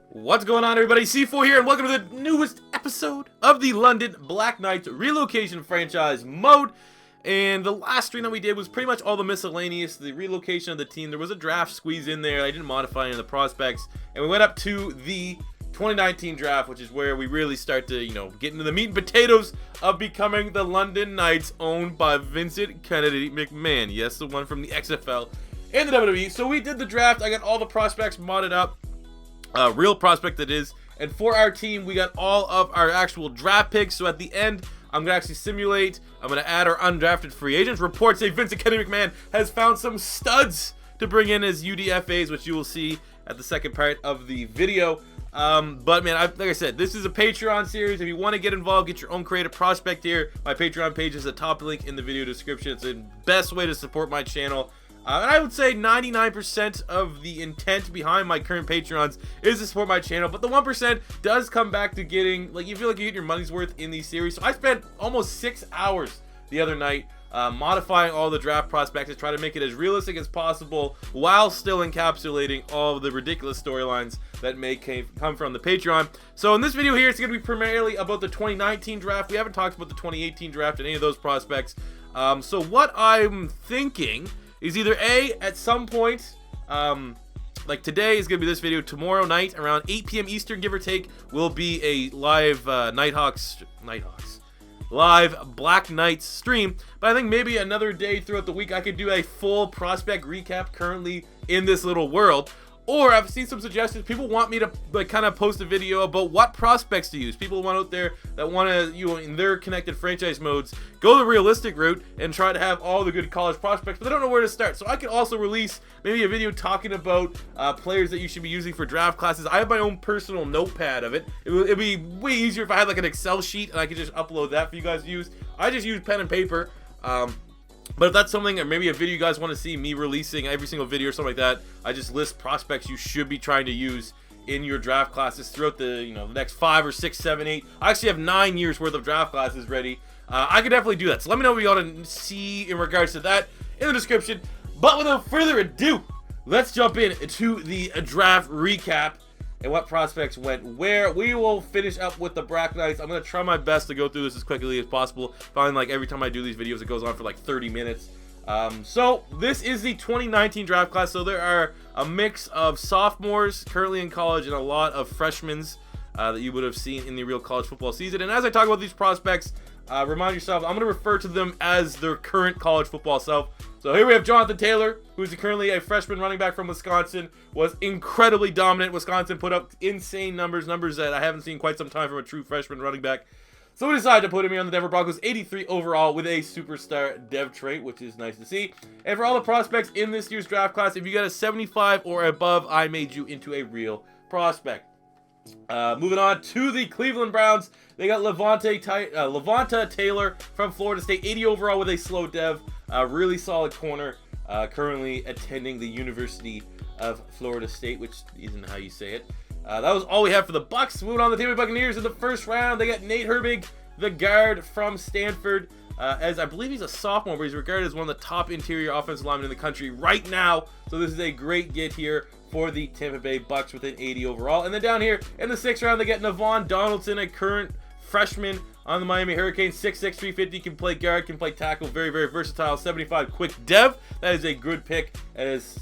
What's going on, everybody? C4 here, and welcome to the newest episode of the London Black Knights relocation franchise mode. And the last stream that we did was pretty much all the miscellaneous, the relocation of the team. There was a draft squeeze in there. I didn't modify any of the prospects. And we went up to the 2019 draft, which is where we really start to, get into the meat and potatoes of becoming the London Knights, owned by Vincent Kennedy McMahon. Yes, the one from the XFL and the WWE. So we did the draft. I got all the prospects modded up. Real prospect that is. And for our team, we got all of our actual draft picks. So at the end, I'm going to actually simulate. I'm going to add our undrafted free agents. Reports say Vincent Kennedy McMahon has found some studs to bring in as UDFAs, which you will see at the second part of the video. But man, like I said, this is a Patreon series. If you want to get involved, get your own creative prospect here. My Patreon page is the top link in the video description. It's the best way to support my channel. And I would say 99% of the intent behind my current Patreons is to support my channel, but the 1% does come back to getting, you feel like you get your money's worth in these series. So I spent almost 6 hours the other night modifying all the draft prospects to try to make it as realistic as possible while still encapsulating all of the ridiculous storylines that may come from the Patreon. So in this video here, it's going to be primarily about the 2019 draft. We haven't talked about the 2018 draft and any of those prospects. So what I'm thinking is either A, at some point, like today is going to be this video, tomorrow night around 8 p.m. Eastern, give or take, will be a live live Black Knights stream. But I think maybe another day throughout the week I could do a full prospect recap currently in this little world. Or I've seen some suggestions. People want me to kind of post a video about what prospects to use. People want out there that want to, in their connected franchise modes, go the realistic route and try to have all the good college prospects, but they don't know where to start. So I could also release maybe a video talking about players that you should be using for draft classes. I have my own personal notepad of it. It'd be way easier if I had like an Excel sheet and I could just upload that for you guys to use. I just use pen and paper. But if that's something, or maybe a video you guys want to see me releasing every single video or something like that, I just list prospects you should be trying to use in your draft classes throughout the, the next 5 or 6, 7, 8. I actually have 9 years worth of draft classes ready. I could definitely do that. So let me know what you want to see in regards to that in the description. But without further ado, let's jump into the draft recap and what prospects went where. We will finish up with the Black Knights. I'm going to try my best to go through this as quickly as possible. Finding like every time I do these videos, it goes on for like 30 minutes. So this is the 2019 draft class. So there are a mix of sophomores currently in college and a lot of freshmen that you would have seen in the real college football season. And as I talk about these prospects, remind yourself, I'm going to refer to them as their current college football self. So here we have Jonathan Taylor, who's currently a freshman running back from Wisconsin, was incredibly dominant. Wisconsin put up insane numbers that I haven't seen quite some time from a true freshman running back. So we decided to put him here on the Denver Broncos, 83 overall with a superstar dev trait, which is nice to see. And for all the prospects in this year's draft class, if you got a 75 or above, I made you into a real prospect. Moving on to the Cleveland Browns, they got Levanta Taylor from Florida State, 80 overall with a slow dev, really solid corner, currently attending the University of Florida State, which isn't how you say it. That was all we have for the Bucks. Moving on to the Tampa Bay Buccaneers in the first round, they got Nate Herbig, the guard from Stanford, as I believe he's a sophomore, but he's regarded as one of the top interior offensive linemen in the country right now. So this is a great get here for the Tampa Bay Bucks with an 80 overall. And then down here in the 6th round, they get Navon Donaldson, a current freshman on the Miami Hurricanes, 6'6", 350, can play guard, can play tackle, very, very versatile, 75 quick dev. That is a good pick as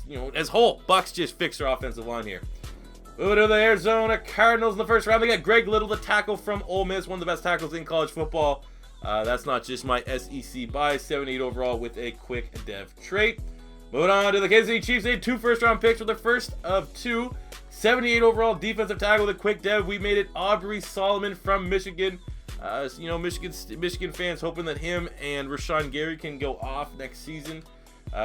whole. Bucks just fix their offensive line here. Moving to the Arizona Cardinals in the first round, they got Greg Little, the tackle from Ole Miss, one of the best tackles in college football. That's not just my SEC bias, 78 overall with a quick dev trait. Moving on to the Kansas City Chiefs, they had 2 first-round picks with their first of 2. 78 overall defensive tackle with a quick dev. We made it Aubrey Solomon from Michigan. Michigan fans hoping that him and Rashawn Gary can go off next season,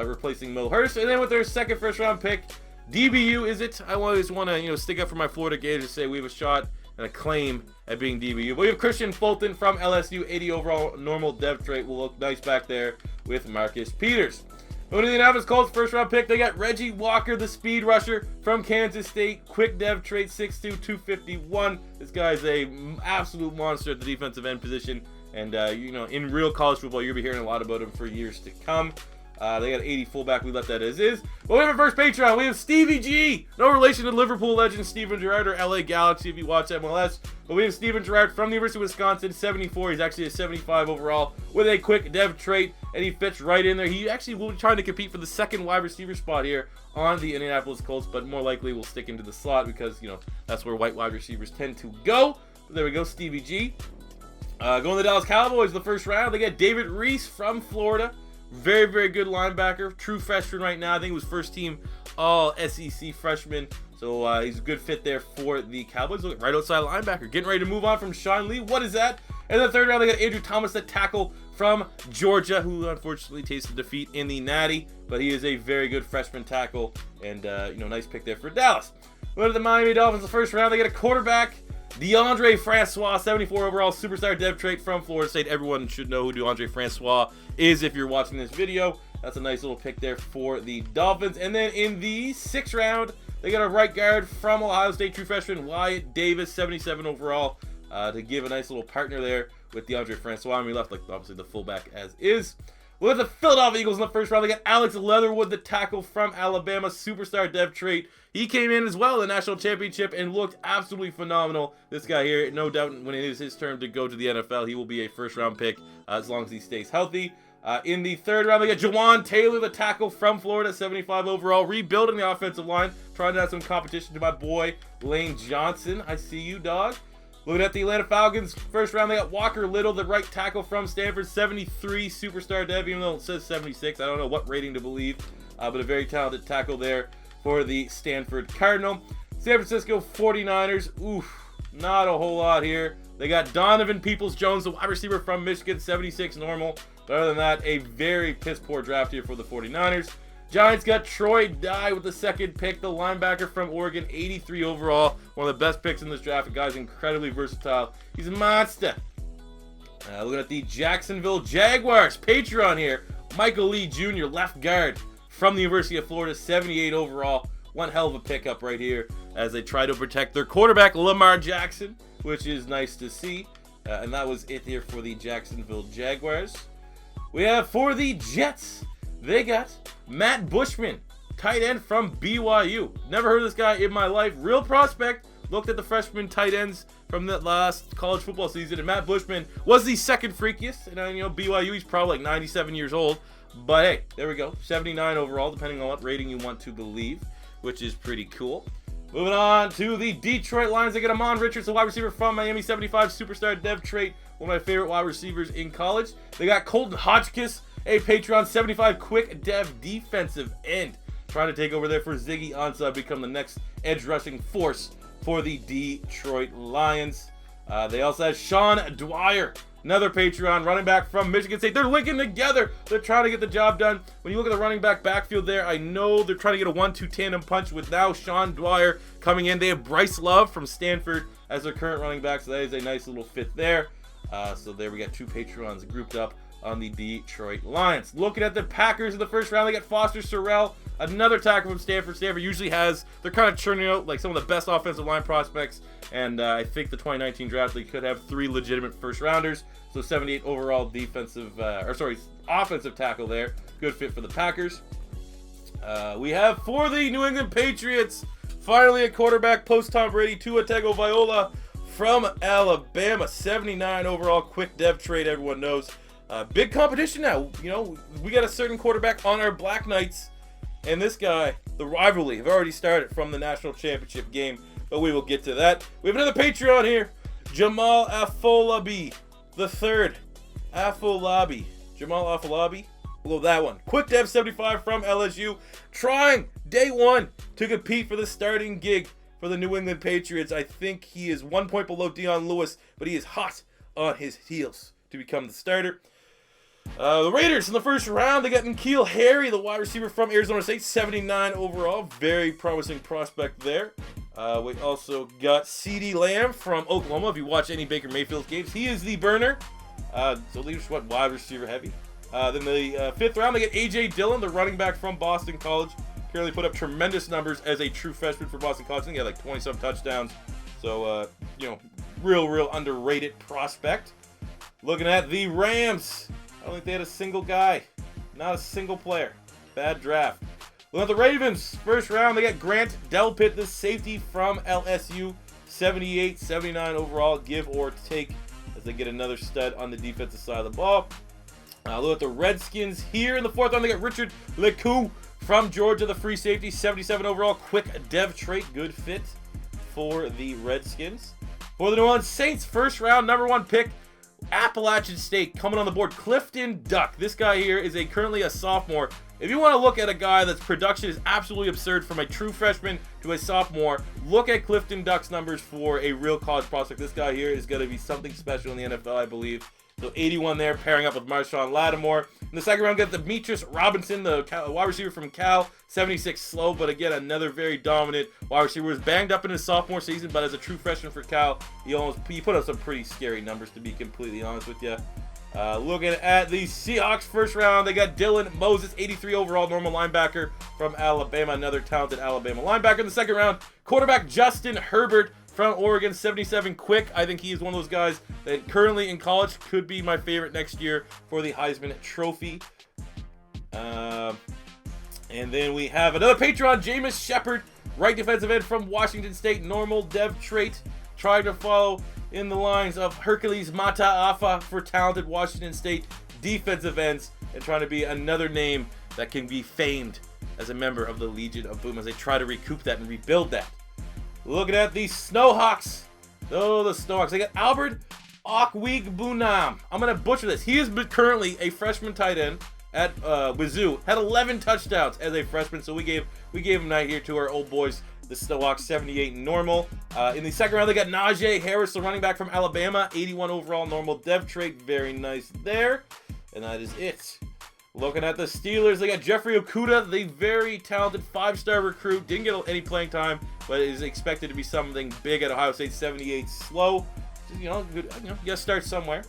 replacing Mo Hurst. And then with their second first-round pick, DBU is it? I always want to stick up for my Florida Gators to say we have a shot and a claim at being DBU. But we have Christian Fulton from LSU, 80 overall, normal dev trait. Will look nice back there with Marcus Peters. Moving to the Indianapolis Colts, first round pick, they got Reggie Walker, the speed rusher from Kansas State. Quick dev trait, 6'2", 251. This guy's a absolute monster at the defensive end position. And, in real college football, you'll be hearing a lot about him for years to come. They got 80 fullback. We left that as is. But we have our first Patreon. We have Stevie G. No relation to Liverpool legend Steven Gerrard or LA Galaxy if you watch MLS. But we have Steven Gerrard from the University of Wisconsin, 74. He's actually a 75 overall with a quick dev trait, and he fits right in there. He actually will be trying to compete for the second wide receiver spot here on the Indianapolis Colts, but more likely will stick into the slot because, you know, that's where white wide receivers tend to go. So there we go, Stevie G. Going to the Dallas Cowboys, the first round, they get David Reese from Florida. Very, very good linebacker. True freshman right now. I think he was first team all SEC freshman. So he's a good fit there for the Cowboys. Look, right outside linebacker. Getting ready to move on from Shawn Lee. What is that? And the third round, they got Andrew Thomas, the tackle from Georgia, who unfortunately tasted defeat in the Natty. But he is a very good freshman tackle. And, nice pick there for Dallas. Going to the Miami Dolphins, the first round, they get a quarterback. DeAndre Francois, 74 overall, superstar dev trait from Florida State. Everyone should know who DeAndre Francois is if you're watching this video. That's a nice little pick there for the Dolphins. And then in the sixth round, they got a right guard from Ohio State, true freshman Wyatt Davis, 77 overall, to give a nice little partner there with DeAndre Francois. And we left, obviously, the fullback as is. With the Philadelphia Eagles in the first round, they got Alex Leatherwood, the tackle from Alabama, superstar dev trait. He came in as well in the national championship and looked absolutely phenomenal. This guy here, no doubt when it is his turn to go to the NFL, he will be a first-round pick as long as he stays healthy. In the third round, they got Juan Taylor, the tackle from Florida, 75 overall, rebuilding the offensive line, trying to have some competition to my boy Lane Johnson. I see you, dog. Looking at the Atlanta Falcons, first round, they got Walker Little, the right tackle from Stanford, 73 superstar dev, even though it says 76. I don't know what rating to believe, but a very talented tackle there for the Stanford Cardinal. San Francisco 49ers, not a whole lot here. They got Donovan Peoples-Jones, the wide receiver from Michigan, 76 normal. But other than that, a very piss-poor draft here for the 49ers. Giants got Troy Dye with the second pick, the linebacker from Oregon, 83 overall. One of the best picks in this draft. The guy's incredibly versatile. He's a monster. Looking at the Jacksonville Jaguars, Patreon here. Michael Lee Jr., left guard from the University of Florida, 78 overall. One hell of a pickup right here as they try to protect their quarterback, Lamar Jackson, which is nice to see. And that was it here for the Jacksonville Jaguars. We have for the Jets, they got Matt Bushman, tight end from BYU. Never heard of this guy in my life. Real prospect. Looked at the freshman tight ends from the last college football season, and Matt Bushman was the second freakiest. And BYU, he's probably like 97 years old. But hey, there we go. 79 overall, depending on what rating you want to believe, which is pretty cool. Moving on to the Detroit Lions. They get Amon Richards, a wide receiver from Miami, 75 superstar dev trait. One of my favorite wide receivers in college. They got Colton Hotchkiss, a Patreon, 75 quick dev defensive end. Trying to take over there for Ziggy Ansah, become the next edge rushing force for the Detroit Lions. They also have Shawn Dwyer, another Patreon, running back from Michigan State. They're linking together. They're trying to get the job done. When you look at the running back backfield there, I know they're trying to get a 1-2 tandem punch with now Shawn Dwyer coming in. They have Bryce Love from Stanford as their current running back, so that is a nice little fit there. So there we got two Patreons grouped up on the Detroit Lions. Looking at the Packers in the first round, they got Foster Sorrell, another tackle from Stanford. Stanford usually they're kind of churning out like some of the best offensive line prospects, and I think the 2019 draft, they could have three legitimate first rounders. So 78 overall offensive tackle there. Good fit for the Packers. We have for the New England Patriots, finally a quarterback post Tom Brady, Tua Tagovailoa from Alabama, 79 overall, quick dev trade, everyone knows. Big competition now. We got a certain quarterback on our Black Knights, and this guy, the rivalry, have already started from the national championship game, but we will get to that. We have another Patreon here, Jamal Afolabi the third. Jamal Afolabi. Below that one. Quick dev 75 from LSU, trying day one to compete for the starting gig for the New England Patriots. I think he is 1 point below Dion Lewis, but he is hot on his heels to become the starter. The Raiders in the first round, they got N'Keal Harry, the wide receiver from Arizona State, 79 overall. Very promising prospect there. We also got CeeDee Lamb from Oklahoma. If you watch any Baker Mayfield games, he is the burner. So they're just wide receiver heavy. Then the fifth round, they get A.J. Dillon, the running back from Boston College. Apparently put up tremendous numbers as a true freshman for Boston College. I think he had like 20-some touchdowns. So, real underrated prospect. Looking at the Rams. I don't think they had a single guy. Not a single player. Bad draft. Look at the Ravens. First round, they got Grant Delpit, the safety from LSU. 78, 79 overall, give or take, as they get another stud on the defensive side of the ball. Look at the Redskins here in the fourth round. They got Richard Lecoux from Georgia, the free safety. 77 overall, quick dev trait. Good fit for the Redskins. For the New Orleans Saints, first round, number 1 pick. Appalachian State coming on the board. Clifton Duck. This guy here is currently a sophomore. If you want to look at a guy that's production is absolutely absurd from a true freshman to a sophomore, look at Clifton Duck's numbers for a real college prospect. This guy here is going to be something special in the NFL, I believe. So 81 there, pairing up with Marshawn Lattimore. In the second round, we got Demetrius Robinson, the wide receiver from Cal. 76 slow, but again, another very dominant wide receiver. Was banged up in his sophomore season, but as a true freshman for Cal, he put up some pretty scary numbers, to be completely honest with you. Looking at the Seahawks first round, they got Dylan Moses, 83 overall, normal linebacker from Alabama. Another talented Alabama linebacker. In the second round, quarterback Justin Herbert from Oregon, 77 quick. I think he is one of those guys that currently in college could be my favorite next year for the Heisman Trophy. And then we have another Patreon, Jameis Shepard, right defensive end from Washington State, normal dev trait. Trying to follow in the lines of Hercules Mataafa for talented Washington State defensive ends, and trying to be another name that can be famed as a member of the Legion of Boom as they try to recoup that and rebuild that. Looking at the Snowhawks. Oh, the Snowhawks. They got Albert Okwuegbunam. I'm going to butcher this. He is currently a freshman tight end at Wazoo. Had 11 touchdowns as a freshman, so we gave him that here to our old boys, the Snowhawks, 78 normal. In the second round, they got Najee Harris, the running back from Alabama, 81 overall, normal dev trait. Very nice there. And that is it. Looking at the Steelers, they got Jeffrey Okudah, the very talented 5-star recruit. Didn't get any playing time, but is expected to be something big at Ohio State. 78 slow. Good, you gotta start somewhere.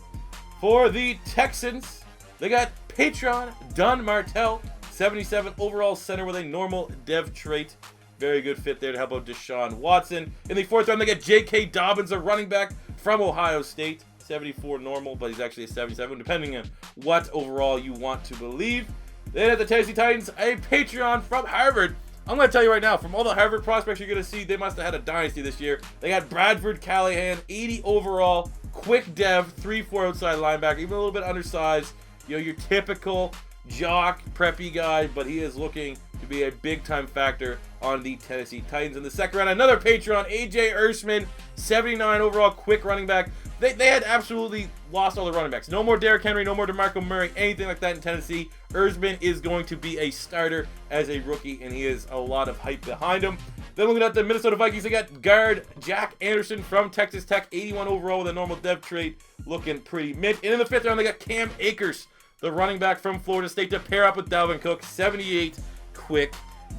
For the Texans, they got Patron Dunn Martell, 77 overall center with a normal dev trait. Very good fit there to help out Deshaun Watson. In the fourth round, they got J.K. Dobbins, a running back from Ohio State. 74 normal, but he's actually a 77, depending on what overall you want to believe. Then at the Tennessee Titans, a Patreon from Harvard. I'm going to tell you right now, from all the Harvard prospects you're going to see, they must have had a dynasty this year. They got Bradford Callahan, 80 overall, quick dev, 3-4 outside linebacker, even a little bit undersized. Your typical jock, preppy guy, but he is looking to be a big-time factor on the Tennessee Titans. In the second round, another Patreon, A.J. Ershman, 79 overall, quick running back. They had absolutely lost all the running backs. No more Derrick Henry, no more DeMarco Murray, anything like that in Tennessee. Ershman is going to be a starter as a rookie, and he has a lot of hype behind him. Then looking at the Minnesota Vikings, they got guard Jack Anderson from Texas Tech, 81 overall with a normal dev trait, looking pretty mid. And in the fifth round, they got Cam Akers, the running back from Florida State, to pair up with Dalvin Cook, 78 quick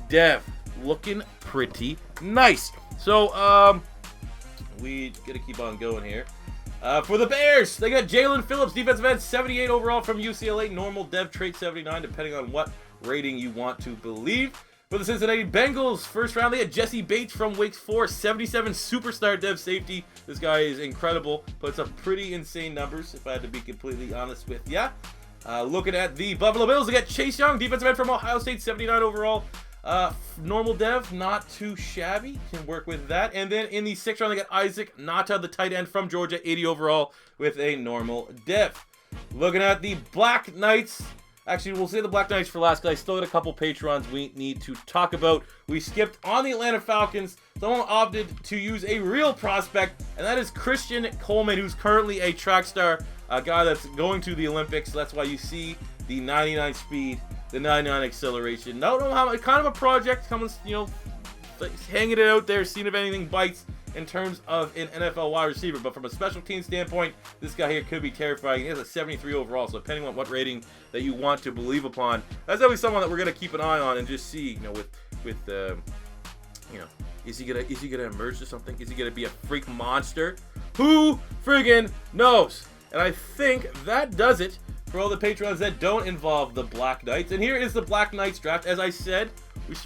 dev, looking pretty nice. So we gotta keep on going here. For the Bears, they got Jalen Phillips, defensive end, 78 overall from UCLA, normal dev trait, 79, depending on what rating you want to believe. For the Cincinnati Bengals, first round, they had Jesse Bates from Wake Forest, 77 superstar dev safety. This guy is incredible, puts up pretty insane numbers, if I had to be completely honest with ya. Looking at the Buffalo Bills, they got Chase Young, defensive end from Ohio State, 79 overall. Normal dev, not too shabby, can work with that. And then in the sixth round, they got Isaac Nata, the tight end from Georgia, 80 overall with a normal dev. Looking at the Black Knights, actually, we'll say the Black Knights for last, because I still got a couple Patrons we need to talk about. We skipped on the Atlanta Falcons. Someone opted to use a real prospect, and that is Christian Coleman, who's currently a track star, a guy that's going to the Olympics. That's why you see the 99 speed, the 99 acceleration. Don't know how, kind of a project, coming, hanging it out there, seeing if anything bites in terms of an NFL wide receiver. But from a special team standpoint, this guy here could be terrifying. He has a 73 overall, so depending on what rating that you want to believe upon, that's always someone that we're gonna keep an eye on and just see, is he gonna emerge to something? Is he gonna be a freak monster? Who friggin' knows? And I think that does it for all the Patrons that don't involve the Black Knights. And here is the Black Knights draft. As I said,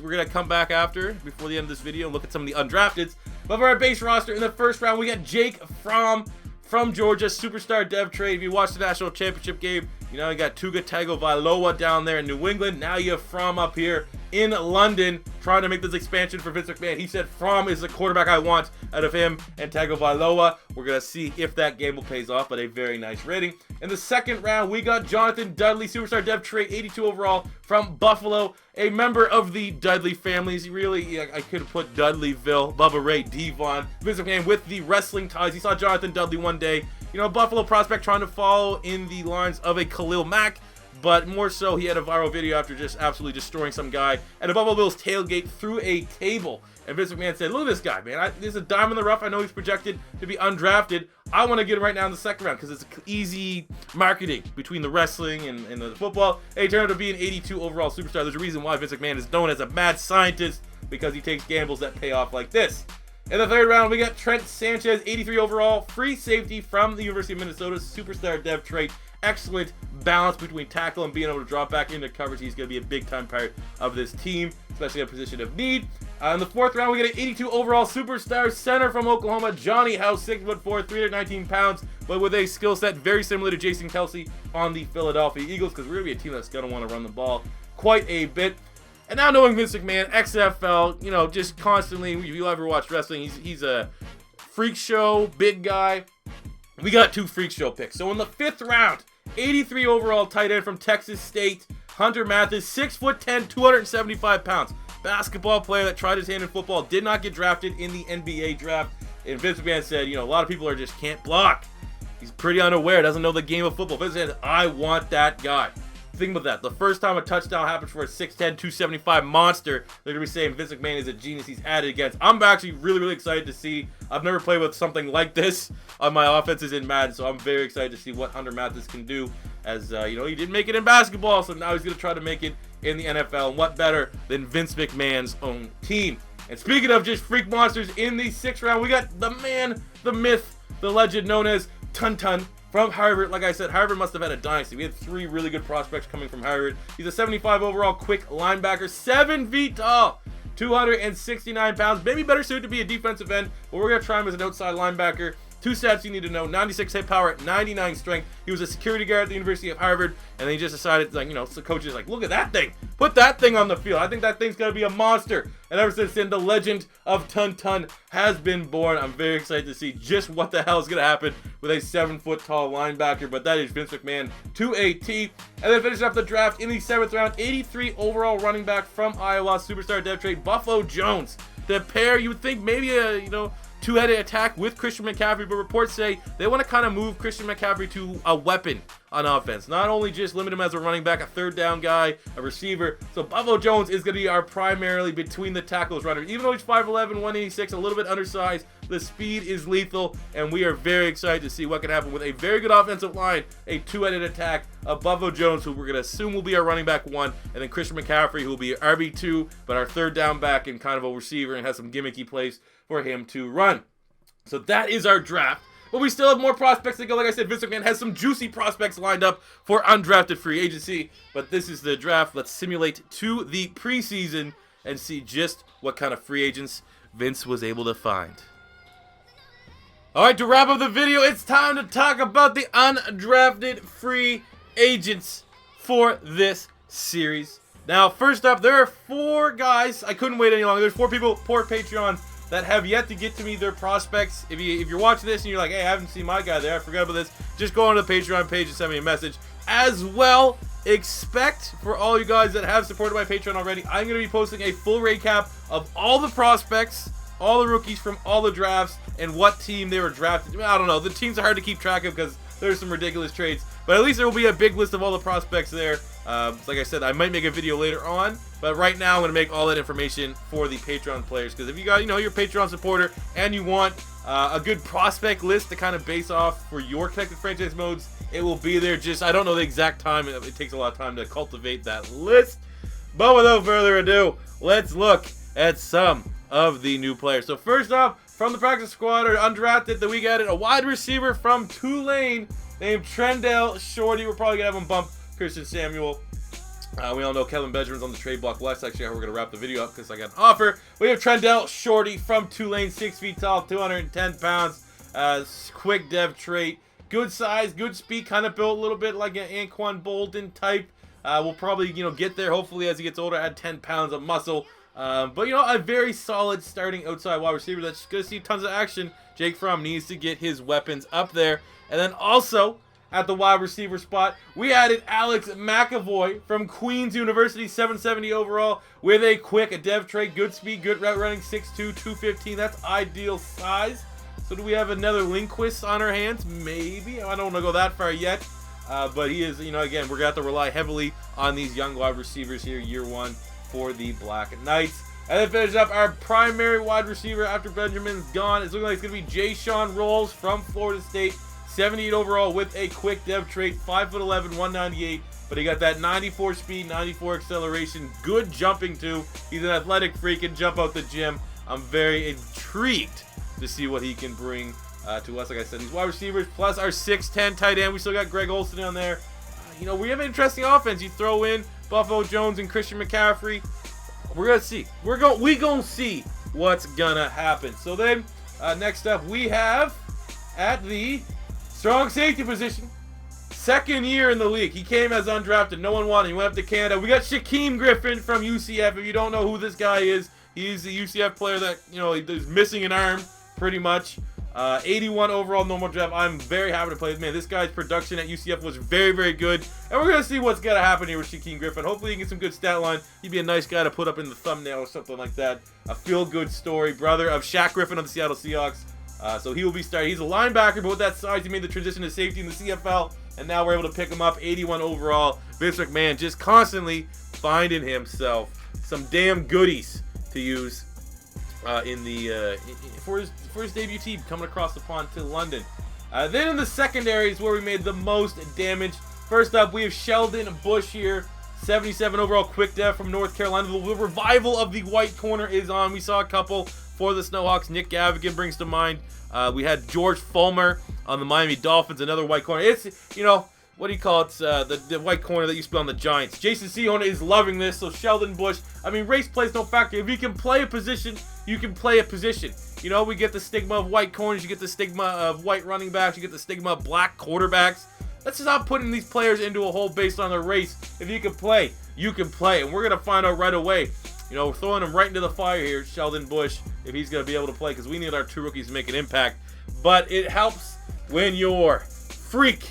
we're going to come back before the end of this video, and look at some of the undrafteds. But for our base roster, in the first round, we got Jake Fromm from Georgia, superstar dev trade. If you watched the national championship game, You know, you got Tuga Tagovailoa down there in New England. Now you have FROMM up here in London trying to make this expansion for Vince McMahon. He said FROMM is the quarterback I want out of him and Tagovailoa. We're going to see if that gamble pays off, but a very nice rating. In the second round, we got Jonathan Dudley, superstar dev trait, 82 overall from Buffalo, a member of the Dudley families. Really, I could have put Dudleyville, Bubba Ray, Devon, Vince McMahon with the wrestling ties. He saw Jonathan Dudley one day. You know, Buffalo prospect trying to follow in the lines of a Khalil Mack, but more so he had a viral video after just absolutely destroying some guy at a Buffalo Bills tailgate through a table. And Vince McMahon said, look at this guy, man. This is a dime in the rough. I know he's projected to be undrafted. I want to get him right now in the second round because it's easy marketing between the wrestling and the football. And he turned out to be an 82 overall superstar. There's a reason why Vince McMahon is known as a mad scientist, because he takes gambles that pay off like this. In the third round, we got Trent Sanchez, 83 overall, free safety from the University of Minnesota, superstar dev trait. Excellent balance between tackle and being able to drop back into coverage. He's going to be a big-time part of this team, especially in a position of need. In the fourth round, we get an 82 overall superstar center from Oklahoma, Johnny House, 6'4", 319 pounds, but with a skill set very similar to Jason Kelsey on the Philadelphia Eagles, because we're going to be a team that's going to want to run the ball quite a bit. And now knowing Vince McMahon, XFL, you know, just constantly, if you ever watch wrestling, he's a freak show, big guy. We got 2 freak show picks. So in the fifth round, 83 overall tight end from Texas State, Hunter Mathis, 6'10", 275 pounds. Basketball player that tried his hand in football, did not get drafted in the NBA draft. And Vince McMahon said, you know, a lot of people just can't block. He's pretty unaware, doesn't know the game of football. Vince said, I want that guy. Think about that. The first time a touchdown happens for a 6'10", 275 monster, they're going to be saying Vince McMahon is a genius. He's had it against. I'm actually really excited to see. I've never played with something like this on my offenses in Madden, so I'm very excited to see what Hunter Mathis can do. As, you know, he didn't make it in basketball, so now he's going to try to make it in the NFL. And what better than Vince McMahon's own team? And speaking of just freak monsters, in the sixth round, we got the man, the myth, the legend known as Tun from Harvard. Like I said, Harvard must have had a dynasty. We had 3 really good prospects coming from Harvard. He's a 75 overall quick linebacker, 7 feet tall, 269 pounds. Maybe better suited to be a defensive end, but we're going to try him as an outside linebacker. 2 stats you need to know: 96 hit power, 99 strength. He was a security guard at the University of Harvard, and then he just decided, like, you know, the coach is like, look at that thing. Put that thing on the field. I think that thing's going to be a monster. And ever since then, the legend of Tun has been born. I'm very excited to see just what the hell is going to happen with a 7-foot tall linebacker, but that is Vince McMahon to a T. And then finishing up the draft in the 7th round, 83 overall running back from Iowa, superstar dev trait, Buffalo Jones. The pair, you would think maybe a, you know, 2-headed attack with Christian McCaffrey, but reports say they want to kind of move Christian McCaffrey to a weapon on offense. Not only just limit him as a running back, a third down guy, a receiver. So Buffalo Jones is going to be our primarily between the tackles runner. Even though he's 5'11", 186, a little bit undersized, the speed is lethal, and we are very excited to see what can happen with a very good offensive line, a 2-headed attack of Buffalo Jones, who we're going to assume will be our running back 1, and then Christian McCaffrey, who will be RB2, but our third down back and kind of a receiver and has some gimmicky plays for him to run. So that is our draft. But we still have more prospects to go. Like I said, Vince McMahon has some juicy prospects lined up for undrafted free agency. But this is the draft. Let's simulate to the preseason and see just what kind of free agents Vince was able to find. Alright, to wrap up the video, it's time to talk about the undrafted free agents for this series. Now, first up, there are 4 guys. I couldn't wait any longer. There's 4 people, 4 Patreons, that have yet to get to me their prospects. If you're watching this and you're like, hey, I haven't seen my guy there, I forgot about this, just go on to the Patreon page and send me a message. As well, expect, for all you guys that have supported my Patreon already, I'm going to be posting a full recap of all the prospects, all the rookies from all the drafts, and what team they were drafted. I don't know, the teams are hard to keep track of because there's some ridiculous trades, but at least there will be a big list of all the prospects there. Like I said, I might make a video later on, but right now I'm going to make all that information for the Patreon players, because if you got, you know, your Patreon supporter and you want a good prospect list to kind of base off for your connected franchise modes, it will be there. Just, I don't know the exact time. It takes a lot of time to cultivate that list. But without further ado, let's look at some of the new players. So first off, from the practice squad, or undrafted, that we got a wide receiver from Tulane named Trendell Shorty. We're probably going to have him bump Christian Samuel. We all know Kevin Benjamin's on the trade block. Well, that's actually how we're going to wrap the video up, because I got an offer. We have Trendell Shorty from Tulane, 6 feet tall, 210 pounds, quick dev trait, good size, good speed, kind of built a little bit like an Anquan Bolden type. We'll probably, get there hopefully as he gets older, add 10 pounds of muscle. But, a very solid starting outside wide receiver that's going to see tons of action. Jake Fromm needs to get his weapons up there. And then also, at the wide receiver spot, we added Alex McAvoy from Queen's University, 770 overall, with a quick dev trait, good speed, good route running, 6'2", 215. That's ideal size. So do we have another Lindquist on our hands? Maybe. I don't want to go that far yet. But he is, again, we're going to have to rely heavily on these young wide receivers here, year one, for the Black Knights. And then finish up our primary wide receiver after Benjamin's gone. It's looking like it's going to be Shawn Rolls from Florida State, 78 overall with a quick dev trait, 5'11", 198. But he got that 94 speed, 94 acceleration, good jumping too. He's an athletic freak and jump out the gym. I'm very intrigued to see what he can bring to us. Like I said, these wide receivers plus our 6'10" tight end. We still got Greg Olsen on there. We have an interesting offense. You throw in Buffalo Jones and Christian McCaffrey. We're gonna see. We gonna see what's gonna happen. So then, next up we have at the strong safety position, second year in the league. He came as undrafted. No one wanted him. He went up to Canada. We got Shaquem Griffin from UCF. If you don't know who this guy is, he's the UCF player that is missing an arm pretty much. 81 overall normal draft. I'm very happy to play with. Man, this guy's production at UCF was very, very good. And we're going to see what's going to happen here with Shaquem Griffin. Hopefully he can get some good stat line. He'd be a nice guy to put up in the thumbnail or something like that. A feel-good story. Brother of Shaq Griffin of the Seattle Seahawks. So he will be starting. He's a linebacker, but with that size, he made the transition to safety in the CFL. And now we're able to pick him up. 81 overall. Vince McMahon just constantly finding himself some damn goodies to use for his debut team coming across the pond to London. Then in the secondary is where we made the most damage. First up, we have Sheldon Bush here, 77 overall quick dev from North Carolina. The revival of the white corner is on. We saw a couple for the Snowhawks. Nick Gavigan brings to mind. We had George Fulmer on the Miami Dolphins, another white corner. It's, what do you call it? The white corner that used to be on the Giants. Jason Sehorn is loving this, so Sheldon Bush. Race plays no factor. If you can play a position, you can play a position. We get the stigma of white corners, you get the stigma of white running backs, you get the stigma of black quarterbacks. Let's stop putting these players into a hole based on their race. If you can play, you can play. And we're going to find out right away. We're throwing him right into the fire here, Sheldon Bush, if he's going to be able to play, because we need our two rookies to make an impact. But it helps when your freak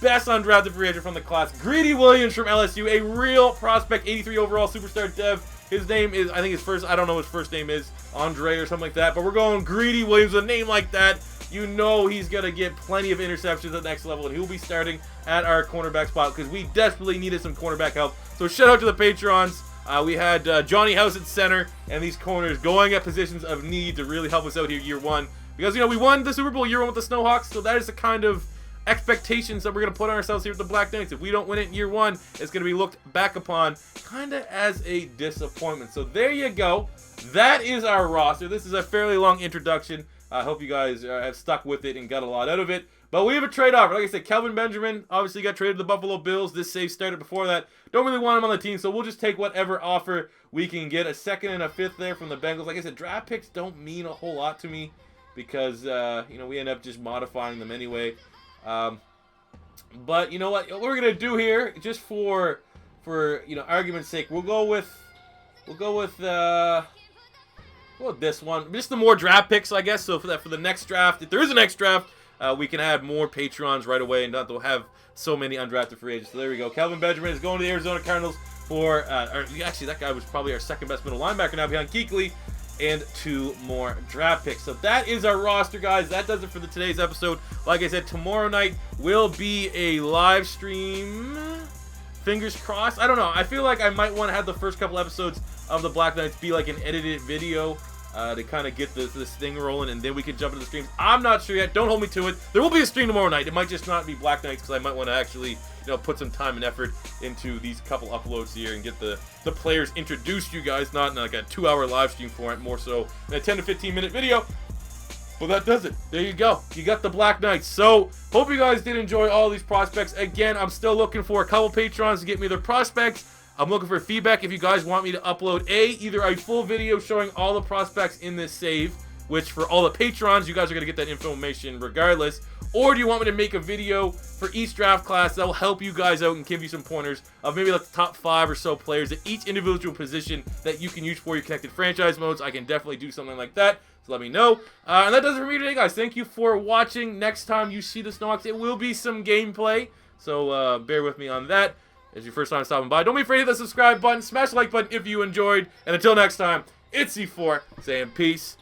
best undrafted free agent from the class, Greedy Williams from LSU, a real prospect, 83 overall superstar dev. His name is, I don't know what his first name is, Andre or something like that, but we're going Greedy Williams, a name like that. He's going to get plenty of interceptions at the next level, and he'll be starting at our cornerback spot because we desperately needed some cornerback help. So shout out to the Patrons. We had Johnny House at center, and these corners going at positions of need to really help us out here year one. Because, we won the Super Bowl year one with the Snowhawks, so that is the kind of expectations that we're going to put on ourselves here with the Black Knights. If we don't win it in year one, it's going to be looked back upon kind of as a disappointment. So there you go. That is our roster. This is a fairly long introduction. I hope you guys have stuck with it and got a lot out of it. But we have a trade offer. Like I said, Kelvin Benjamin obviously got traded to the Buffalo Bills. This save started before that. Don't really want him on the team, so we'll just take whatever offer we can get. A second and a fifth there from the Bengals. Like I said, draft picks don't mean a whole lot to me because, we end up just modifying them anyway. But you know what we're gonna do here, just for argument's sake, we'll go with this one, just the more draft picks, I guess. So for the next draft, if there is a next draft, we can add more patrons right away and not to have so many undrafted free agents. So there we go. Kelvin Benjamin is going to the Arizona Cardinals for actually that guy was probably our second best middle linebacker now behind Kuechly. And 2 more draft picks. So that is our roster, guys. That does it for today's episode. Like I said, tomorrow night will be a live stream. Fingers crossed. I don't know. I feel like I might want to have the first couple episodes of the Black Knights be like an edited video to kind of get this thing rolling, and then we can jump into the streams. I'm not sure yet. Don't hold me to it. There will be a stream tomorrow night. It might just not be Black Knights because I might want to actually put some time and effort into these couple uploads here and get the players introduced to you guys, not in like a 2-hour live stream format, more so in a 10 to 15 minute video. Well, that does it. There you go. You got the Black Knights. So, hope you guys did enjoy all these prospects. Again, I'm still looking for a couple patrons to get me their prospects. I'm looking for feedback if you guys want me to upload either a full video showing all the prospects in this save, which for all the patrons, you guys are going to get that information regardless. Or do you want me to make a video for each draft class that will help you guys out and give you some pointers of maybe like the top 5 or so players at each individual position that you can use for your connected franchise modes? I can definitely do something like that. So let me know. And that does it for me today, guys. Thank you for watching. Next time you see the Snorlax, it will be some gameplay. So bear with me on that. If it's your first time stopping by, don't be afraid to hit the subscribe button. Smash the like button if you enjoyed. And until next time, it's C4 saying peace